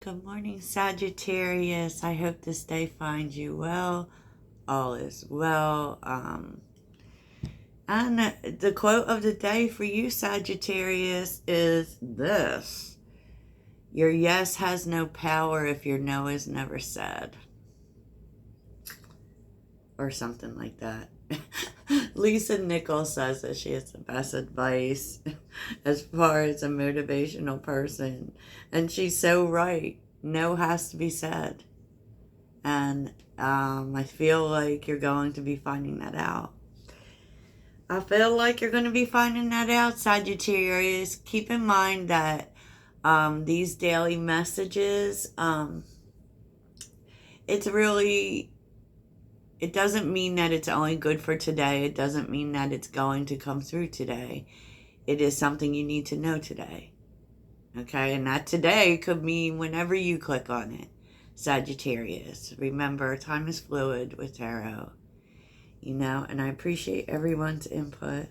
Good morning, Sagittarius. I hope this day finds you well. All is well. And the quote of the day for you, Sagittarius, is this: your yes has no power if your no is never said. Or something like that. Lisa Nichols says that she has the best advice as far as a motivational person. And she's so right. No has to be said. And I feel like you're going to be finding that out. I feel like you're going to be finding that out, Sagittarius. Keep in mind that these daily messages, it's really, it doesn't mean that it's only good for today. It doesn't mean that it's going to come through today. It is something you need to know today. Okay? And that today could mean whenever you click on it. Sagittarius. Remember, time is fluid with tarot. And I appreciate everyone's input.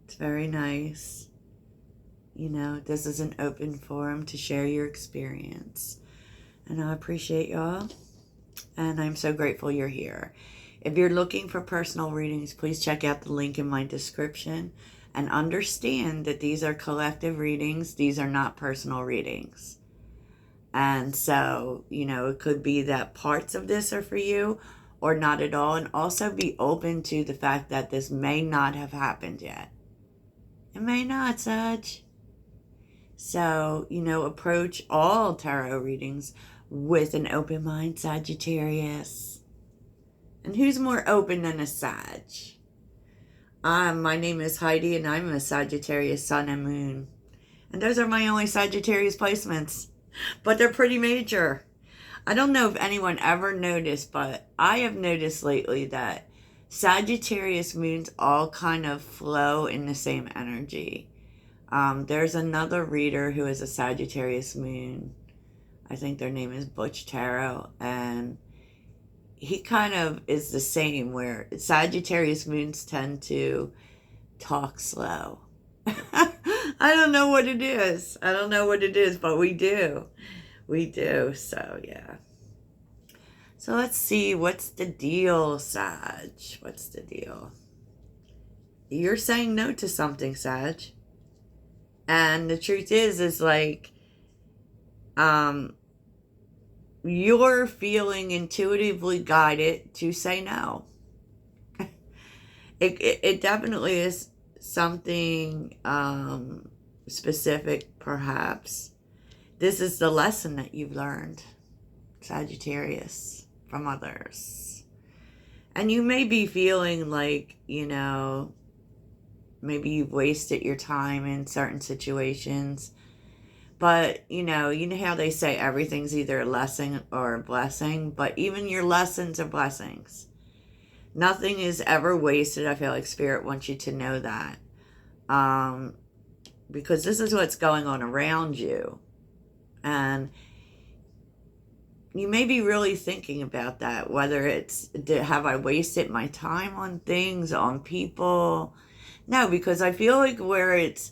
It's very nice. This is an open forum to share your experience. And I appreciate y'all. And I'm so grateful you're here. If you're looking for personal readings, please check out the link in my description and understand that these are collective readings. These are not personal readings. And so, it could be that parts of this are for you or not at all. And also be open to the fact that this may not have happened yet. It may not, Sag. So, approach all tarot readings with an open mind, Sagittarius. And who's more open than a Sag? My name is Heidi, and I'm a Sagittarius Sun and Moon. And those are my only Sagittarius placements. But they're pretty major. I don't know if anyone ever noticed, but I have noticed lately that Sagittarius moons all kind of flow in the same energy. There's another reader who is a Sagittarius moon. I think their name is Butch Tarot, and he kind of is the same, where Sagittarius moons tend to talk slow. I don't know what it is. But we do. So, yeah. So let's see. What's the deal, Sag? What's the deal? You're saying no to something, Sag. And the truth is like, you're feeling intuitively guided to say no. It definitely is something specific, perhaps. This is the lesson that you've learned, Sagittarius, from others. And you may be feeling like, maybe you've wasted your time in certain situations. But, you know how they say everything's either a lesson or a blessing. But even your lessons are blessings. Nothing is ever wasted. I feel like Spirit wants you to know that. Because this is what's going on around you. And you may be really thinking about that. Whether it's, have I wasted my time on things, on people? No, because I feel like where it's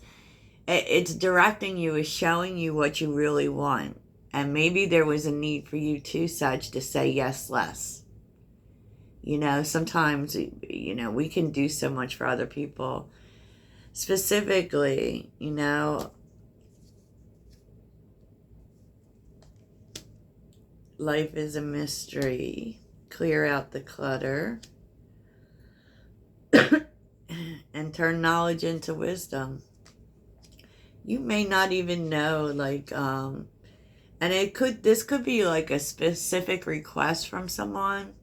directing you is showing you what you really want. And maybe there was a need for you too, Sag, to say yes less. Sometimes, we can do so much for other people. Specifically, life is a mystery. Clear out the clutter. And turn knowledge into wisdom. You may not even know, and this could be like a specific request from someone.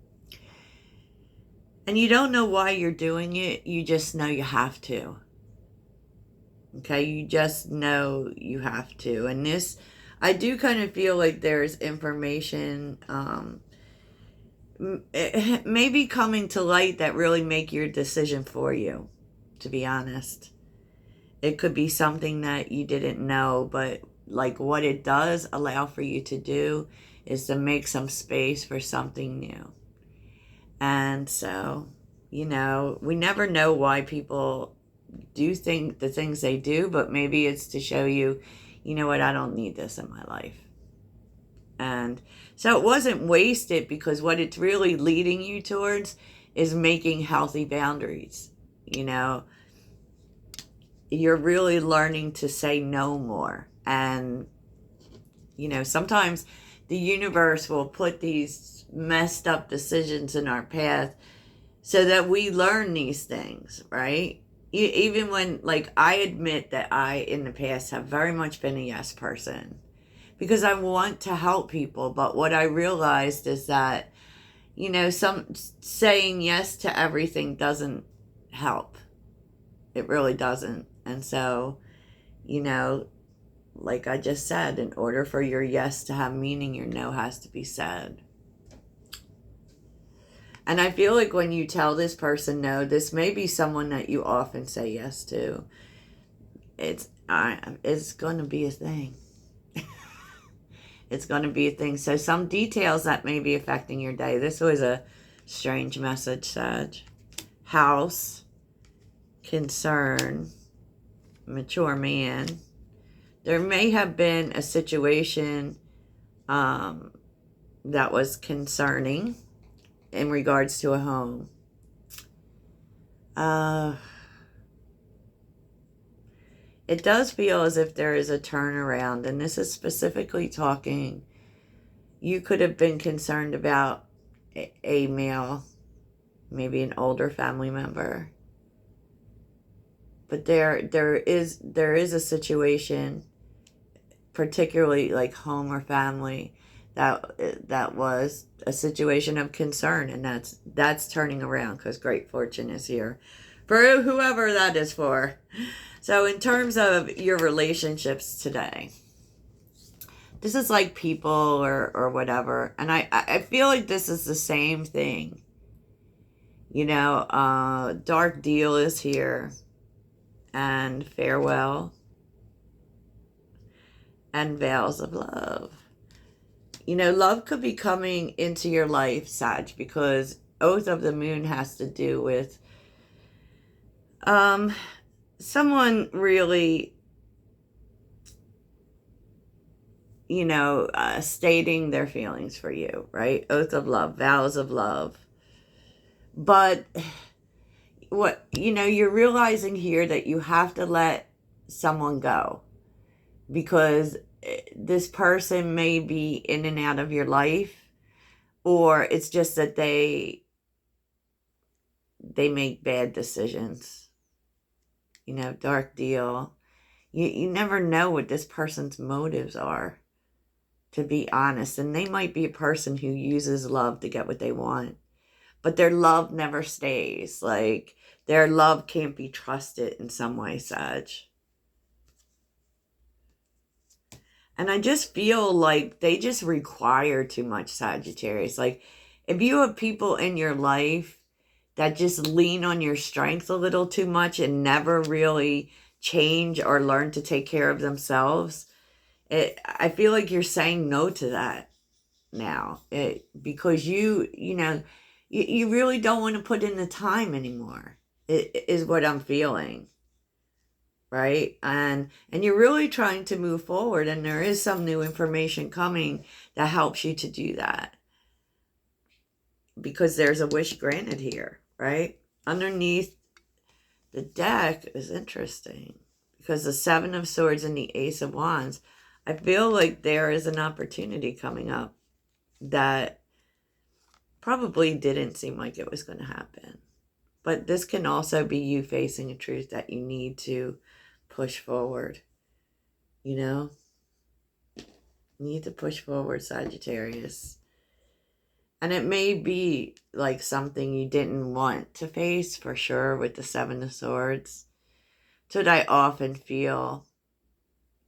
And you don't know why you're doing it. You just know you have to. Okay? You just know you have to. And this, I do kind of feel like there's information, maybe coming to light that really make your decision for you, to be honest. It could be something that you didn't know, but like what it does allow for you to do is to make some space for something new. And so, we never know why people do think the things they do, but maybe it's to show you, you know what, I don't need this in my life. And so it wasn't wasted, because what it's really leading you towards is making healthy boundaries. You know, you're really learning to say no more. And, you know, sometimes the universe will put these messed up decisions in our path so that we learn these things, right? Even when, like, I admit that I, in the past, have very much been a yes person because I want to help people. But what I realized is that, you know, some saying yes to everything doesn't help. It really doesn't. And so, you know, like I just said, in order for your yes to have meaning, your no has to be said. And I feel like when you tell this person no, this may be someone that you often say yes to. It's going to be a thing. It's going to be a thing. So some details that may be affecting your day. This was a strange message, Sag. House, concern, mature man. There may have been a situation that was concerning in regards to a home. It does feel as if there is a turnaround, and this is specifically talking, you could have been concerned about a male, maybe an older family member. But there is a situation, particularly like home or family, that was a situation of concern, and that's turning around, because great fortune is here for whoever that is for. So in terms of your relationships today, this is like people or whatever, and I feel like this is the same thing. You know, dark deal is here, and farewell, and vows of love. You know, love could be coming into your life, Sag, because Oath of the Moon has to do with someone really, you know, stating their feelings for you, right? Oath of love, vows of love. But what, you know, you're realizing here that you have to let someone go, because this person may be in and out of your life, or it's just that they make bad decisions. You know, dark deal. You never know what this person's motives are, to be honest. And they might be a person who uses love to get what they want, but their love never stays. Like, their love can't be trusted in some way, Sag. And I just feel like they just require too much, Sagittarius. Like, if you have people in your life that just lean on your strength a little too much and never really change or learn to take care of themselves, I feel like you're saying no to that now. Because you know, you really don't want to put in the time anymore. It is what I'm feeling. Right? And you're really trying to move forward, and there is some new information coming that helps you to do that, because there's a wish granted here, right? Underneath the deck is interesting, because the Seven of Swords and the Ace of Wands, I feel like there is an opportunity coming up that probably didn't seem like it was going to happen. But this can also be you facing a truth that you need to push forward. You know? You need to push forward, Sagittarius. And it may be like something you didn't want to face, for sure, with the Seven of Swords. That's what I often feel,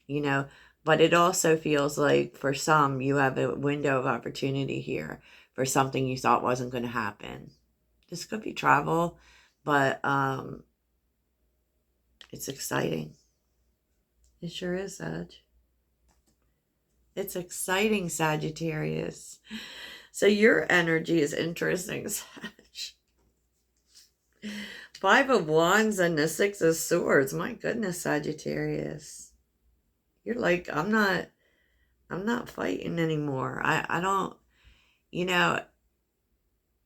you know. But it also feels like, for some, you have a window of opportunity here for something you thought wasn't going to happen. This could be travel, but it's exciting. It sure is, Sag. It's exciting, Sagittarius. So your energy is interesting, Sag. Five of Wands and the Six of Swords. My goodness, Sagittarius. You're like, I'm not I'm not fighting anymore. I don't, you know,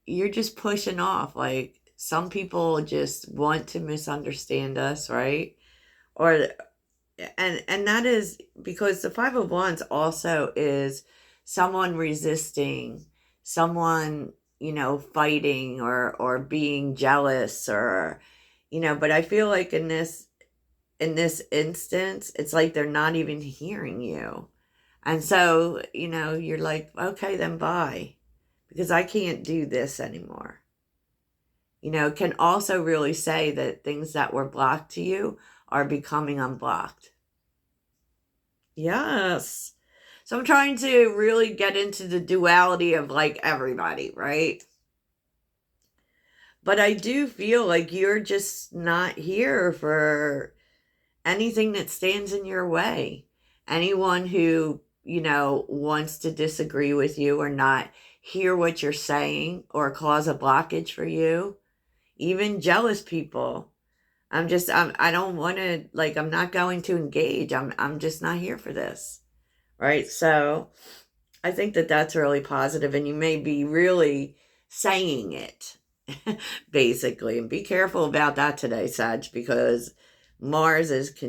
you're just pushing off. Like, some people just want to misunderstand us, right? Or, and that is because the Five of Wands also is someone resisting, someone, fighting or being jealous or, but I feel like in this instance, it's like they're not even hearing you. And so, you're like, okay, then bye, because I can't do this anymore. Can also really say that things that were blocked to you are becoming unblocked. Yes. So I'm trying to really get into the duality of like everybody, right? But I do feel like you're just not here for anything that stands in your way. Anyone who, wants to disagree with you or not hear what you're saying or cause a blockage for you, even jealous people. I don't want to, like, I'm not going to engage. I'm just not here for this. Right? So I think that that's really positive, and you may be really saying it, basically. And be careful about that today, Sag, because Mars is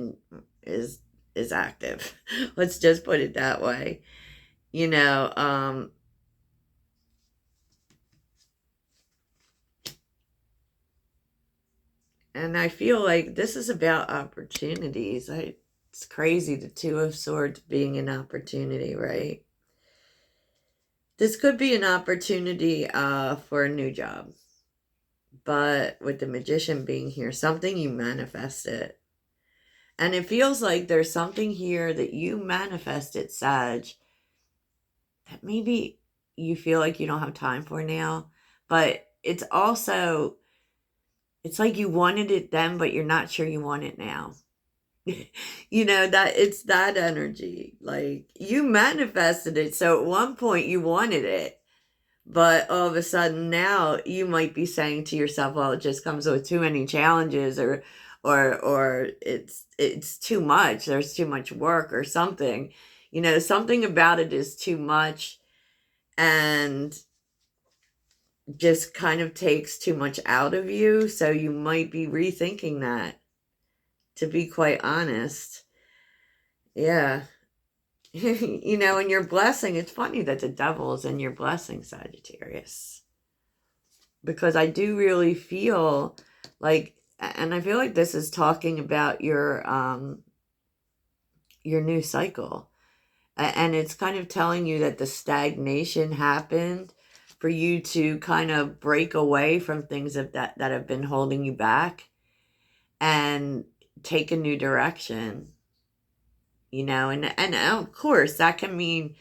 is active. Let's just put it that way. You know, um, and I feel like this is about opportunities. It's crazy, the Two of Swords being an opportunity, right? This could be an opportunity for a new job. But with the Magician being here, something you manifested. And it feels like there's something here that you manifested, Sag, that maybe you feel like you don't have time for now. But it's also, it's like you wanted it then, but you're not sure you want it now. That it's that energy. Like, you manifested it. So at one point you wanted it. But all of a sudden now you might be saying to yourself, well, it just comes with too many challenges, or it's too much. There's too much work or something. Something about it is too much and just kind of takes too much out of you. So you might be rethinking that, to be quite honest. Yeah. And your blessing, it's funny that the devil is in your blessing, Sagittarius, because I do really feel like, and I feel like this is talking about your new cycle. And it's kind of telling you that the stagnation happened for you to kind of break away from things that have been holding you back and take a new direction. And of course that can mean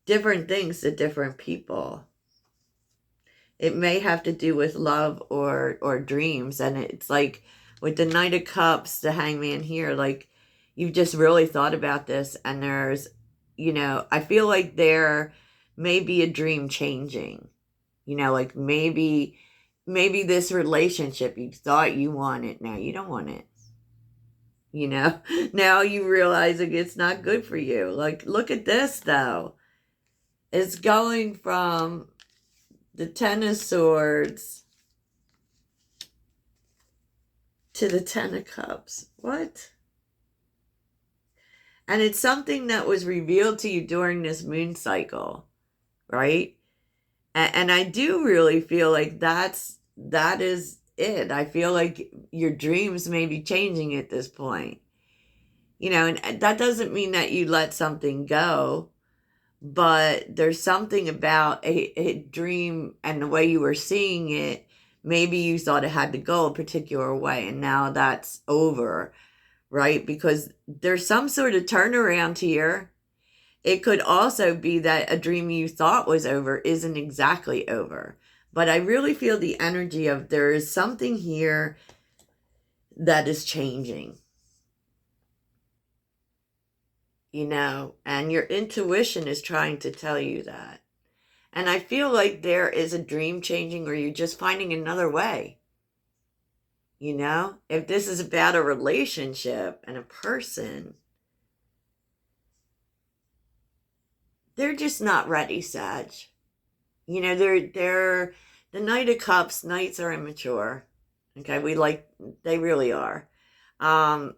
different things to different people. It may have to do with love or dreams. And it's like with the Knight of Cups, the Hangman here, like, you've just really thought about this, and there's, I feel like there may be a dream changing. Like, maybe this relationship you thought you wanted, now you don't want it. Now you realizing it's not good for you. Like, look at this though. It's going from the Ten of Swords to the Ten of Cups. What? And it's something that was revealed to you during this moon cycle, right? And I do really feel like that is it. I feel like your dreams may be changing at this point. And that doesn't mean that you let something go, but there's something about a dream and the way you were seeing it. Maybe you thought it had to go a particular way, and now that's over, right? Because there's some sort of turnaround here. It could also be that a dream you thought was over isn't exactly over. But I really feel the energy of there is something here that is changing, and your intuition is trying to tell you that. And I feel like there is a dream changing, or you're just finding another way. If this is about a relationship and a person, they're just not ready, Sag. You know, they're the Knight of Cups. Knights are immature. Okay, they really are. Um,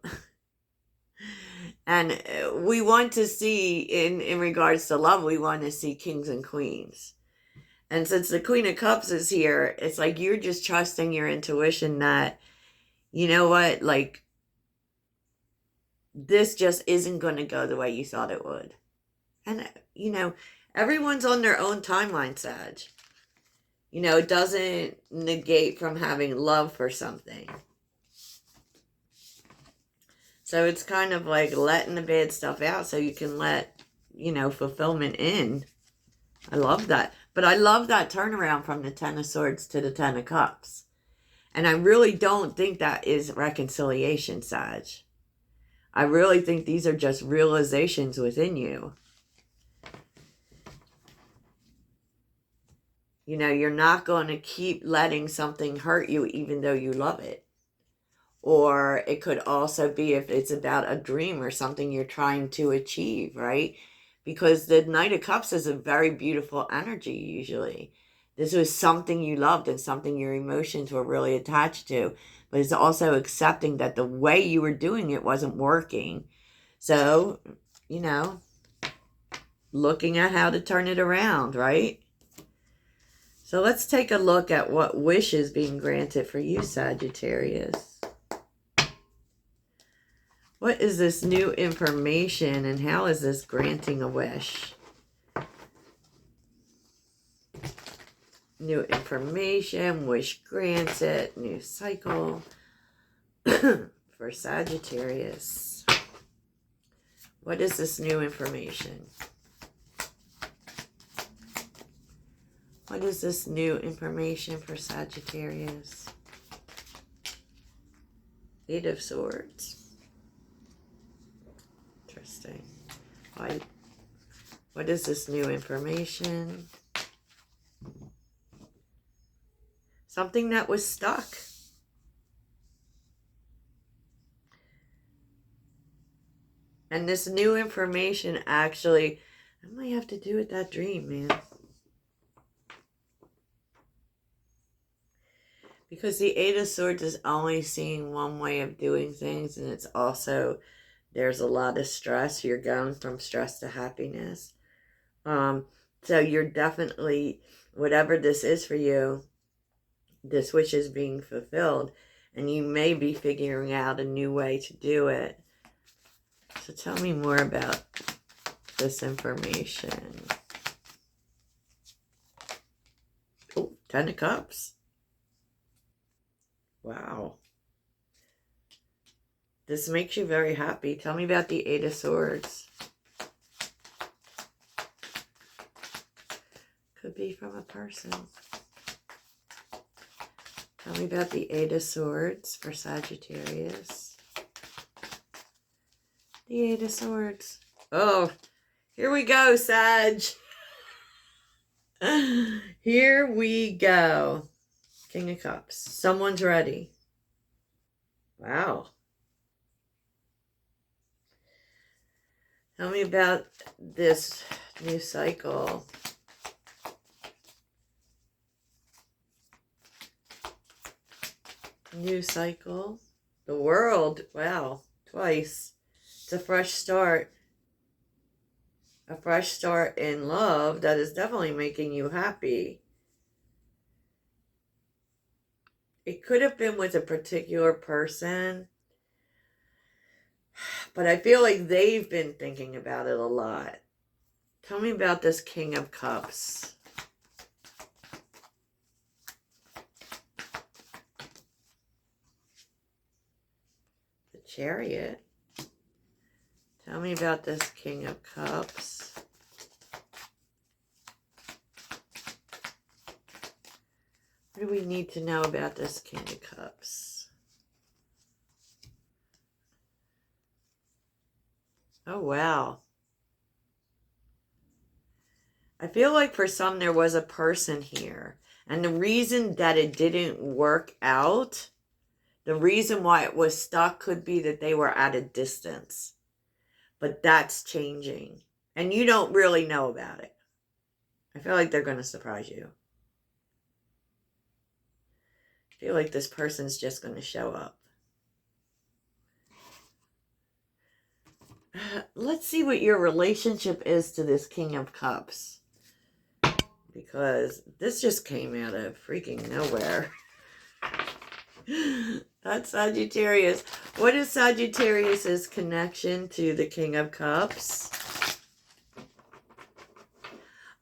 and we want to see, in regards to love, we want to see kings and queens. And since the Queen of Cups is here, it's like you're just trusting your intuition that, you know what, like, this just isn't going to go the way you thought it would. And, you know, everyone's on their own timeline, Sag. You know, it doesn't negate from having love for something. So it's kind of like letting the bad stuff out so you can let, you know, fulfillment in. I love that. But I love that turnaround from the Ten of Swords to the Ten of Cups. And I really don't think that is reconciliation, Sag. I really think these are just realizations within you. You know, you're not going to keep letting something hurt you even though you love it. Or it could also be if it's about a dream or something you're trying to achieve, right? Because the Knight of Cups is a very beautiful energy usually. This was something you loved and something your emotions were really attached to. But it's also accepting that the way you were doing it wasn't working. So, you know, looking at how to turn it around, right? So let's take a look at what wish is being granted for you, Sagittarius. What is this new information and how is this granting a wish? New information, wish granted, new cycle for Sagittarius. What is this new information? What is this new information for Sagittarius? Eight of Swords. Interesting. What is this new information? Something that was stuck. And this new information actually, I might have to do with that dream, man. Because the Eight of Swords is only seeing one way of doing things, and it's also, there's a lot of stress. You're going from stress to happiness. So you're definitely, whatever this is for you, this wish is being fulfilled, and you may be figuring out a new way to do it. So tell me more about this information. Oh, Ten of Cups. Wow. This makes you very happy. Tell me about the Eight of Swords. Could be from a person. Tell me about the Eight of Swords for Sagittarius. The Eight of Swords. Oh, here we go, Sag. Here we go. King of Cups. Someone's ready. Wow. Tell me about this new cycle. New cycle. The World. Wow. Twice. It's a fresh start. A fresh start in love that is definitely making you happy. It could have been with a particular person, but I feel like they've been thinking about it a lot. Tell me about this King of Cups. The Chariot. Tell me about this King of Cups. What do we need to know about this King of Cups? Oh, wow. I feel like for some there was a person here. And the reason that it didn't work out, the reason why it was stuck could be that they were at a distance. But that's changing. And you don't really know about it. I feel like they're going to surprise you. I feel like this person's just going to show up. Let's see what your relationship is to this King of Cups. Because this just came out of freaking nowhere. That's Sagittarius. What is Sagittarius's connection to the King of Cups?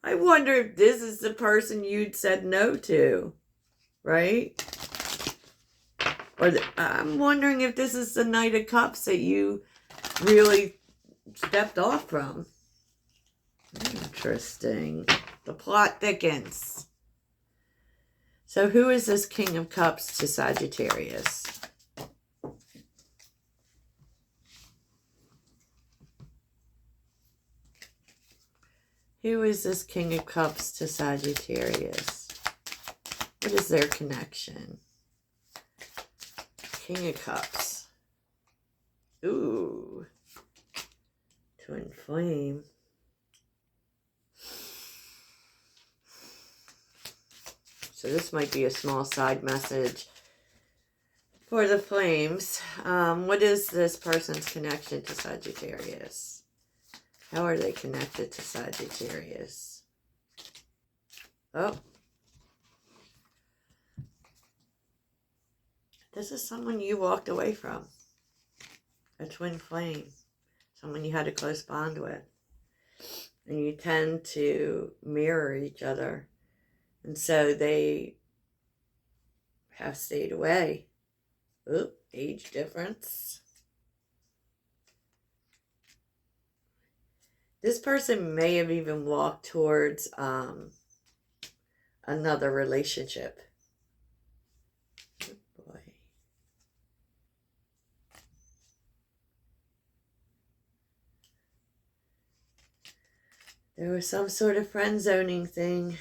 I wonder if this is the person you'd said no to, right? Or I'm wondering if this is the Knight of Cups that you really stepped off from. Interesting. The plot thickens. So who is this King of Cups to Sagittarius? Who is this King of Cups to Sagittarius? What is their connection? King of Cups. Ooh. Twin Flame. So this might be a small side message for the flames. What is this person's connection to Sagittarius? How are they connected to Sagittarius? Oh. This is someone you walked away from. A twin flame. Someone you had a close bond with. And you tend to mirror each other. And so they have stayed away. Oop, age difference. This person may have even walked towards another relationship. Oh boy. There was some sort of friend zoning thing.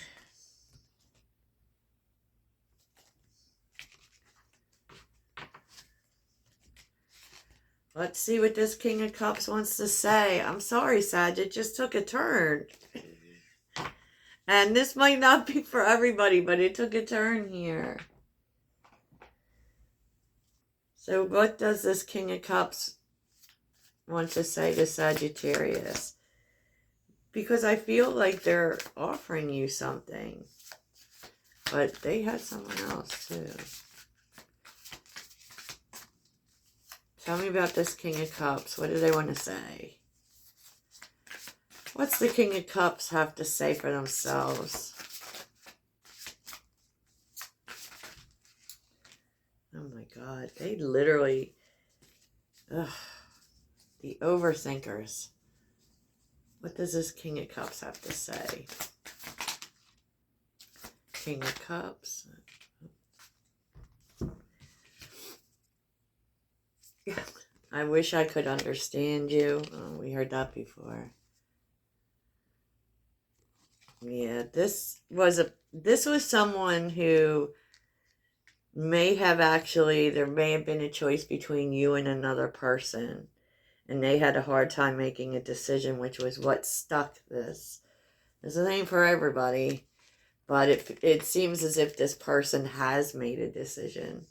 Let's see what this King of Cups wants to say. I'm sorry, Sag, it just took a turn. And this might not be for everybody, but it took a turn here. So what does this King of Cups want to say to Sagittarius? Because I feel like they're offering you something. But they had someone else too. Tell me about this King of Cups. What do they want to say? What's the King of Cups have to say for themselves? Oh my God. They literally... Ugh, the overthinkers. What does this King of Cups have to say? King of Cups. I wish I could understand you. Oh, we heard that before. Yeah, this was someone who may have there may have been a choice between you and another person. And they had a hard time making a decision, which was what stuck this. This ain't for everybody. But it seems as if this person has made a decision.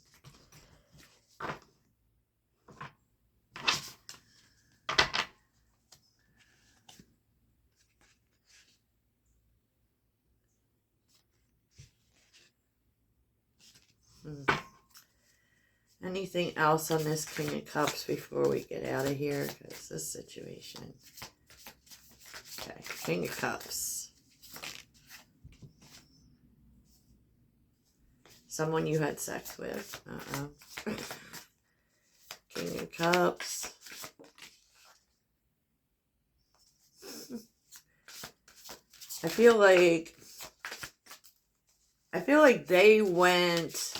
Anything else on this King of Cups before we get out of here? Because this situation. Okay, King of Cups. Someone you had sex with. Uh-oh. King of Cups. I feel like they went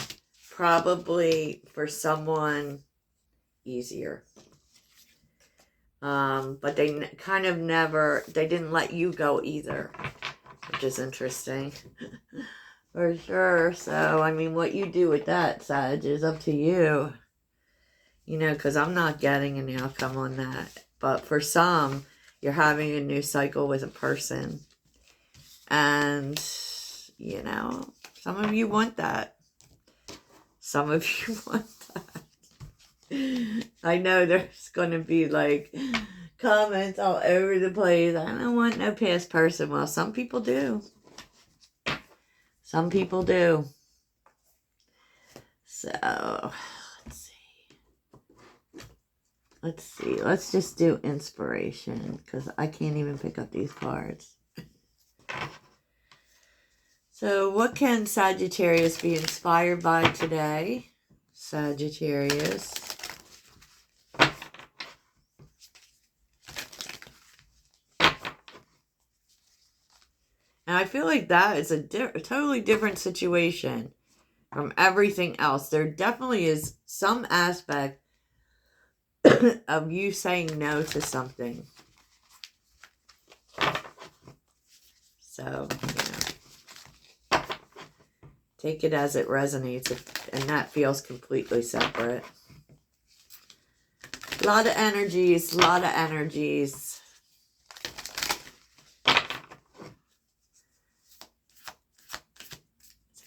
probably for someone easier. But they kind of they didn't let you go either, which is interesting. For sure. So, I mean, what you do with that, Sag, is up to you. You know, because I'm not getting an outcome on that. But for some, You're having a new cycle with a person. And, you know, some of you want that. Some of you want that. I know there's going to be like comments all over the place. I don't want no past person. Well, some people do. Some people do. So, let's see. Let's just do inspiration because I can't even pick up these cards. So, what can Sagittarius be inspired by today? Sagittarius. And I feel like that is a totally different situation from everything else. There definitely is some aspect of you saying no to something. So, you know, take it as it resonates, and that feels completely separate. A lot of energies, a lot of energies.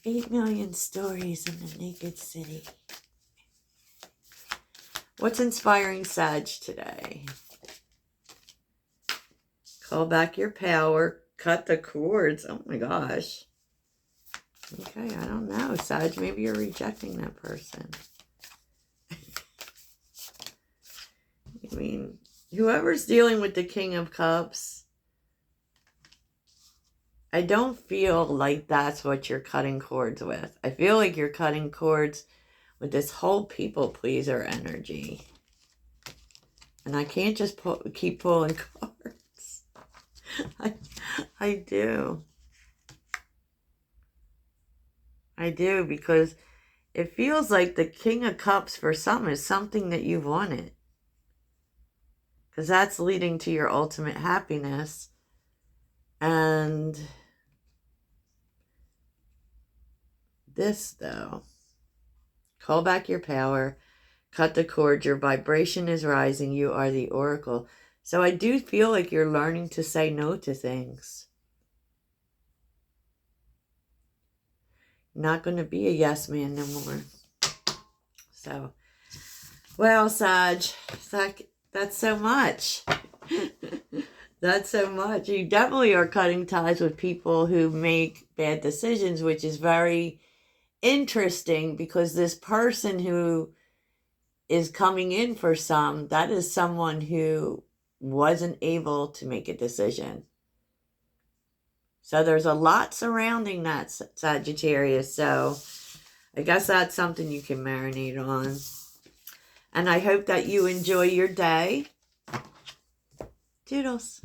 8 million stories in the naked city. What's inspiring Sag today? Call back your power. Cut the cords. Oh my gosh. Okay, I don't know. Sag, maybe you're rejecting that person. I mean, whoever's dealing with the King of Cups, I don't feel like that's what you're cutting cords with. I feel like you're cutting cords with this whole people pleaser energy. And I can't just keep pulling cards. I do. I do, because it feels like the King of Cups for some is something that you've wanted. Because that's leading to your ultimate happiness. And this, though, call back your power, cut the cord, your vibration is rising, you are the oracle. So I do feel like you're learning to say no to things. Not going to be a yes man no more. So, well, Sag, that's so much. That's so much. You definitely are cutting ties with people who make bad decisions, which is very interesting, because this person who is coming in for some, that is someone who wasn't able to make a decision. So there's a lot surrounding that, Sagittarius. So I guess that's something you can marinate on. And I hope that you enjoy your day. Toodles.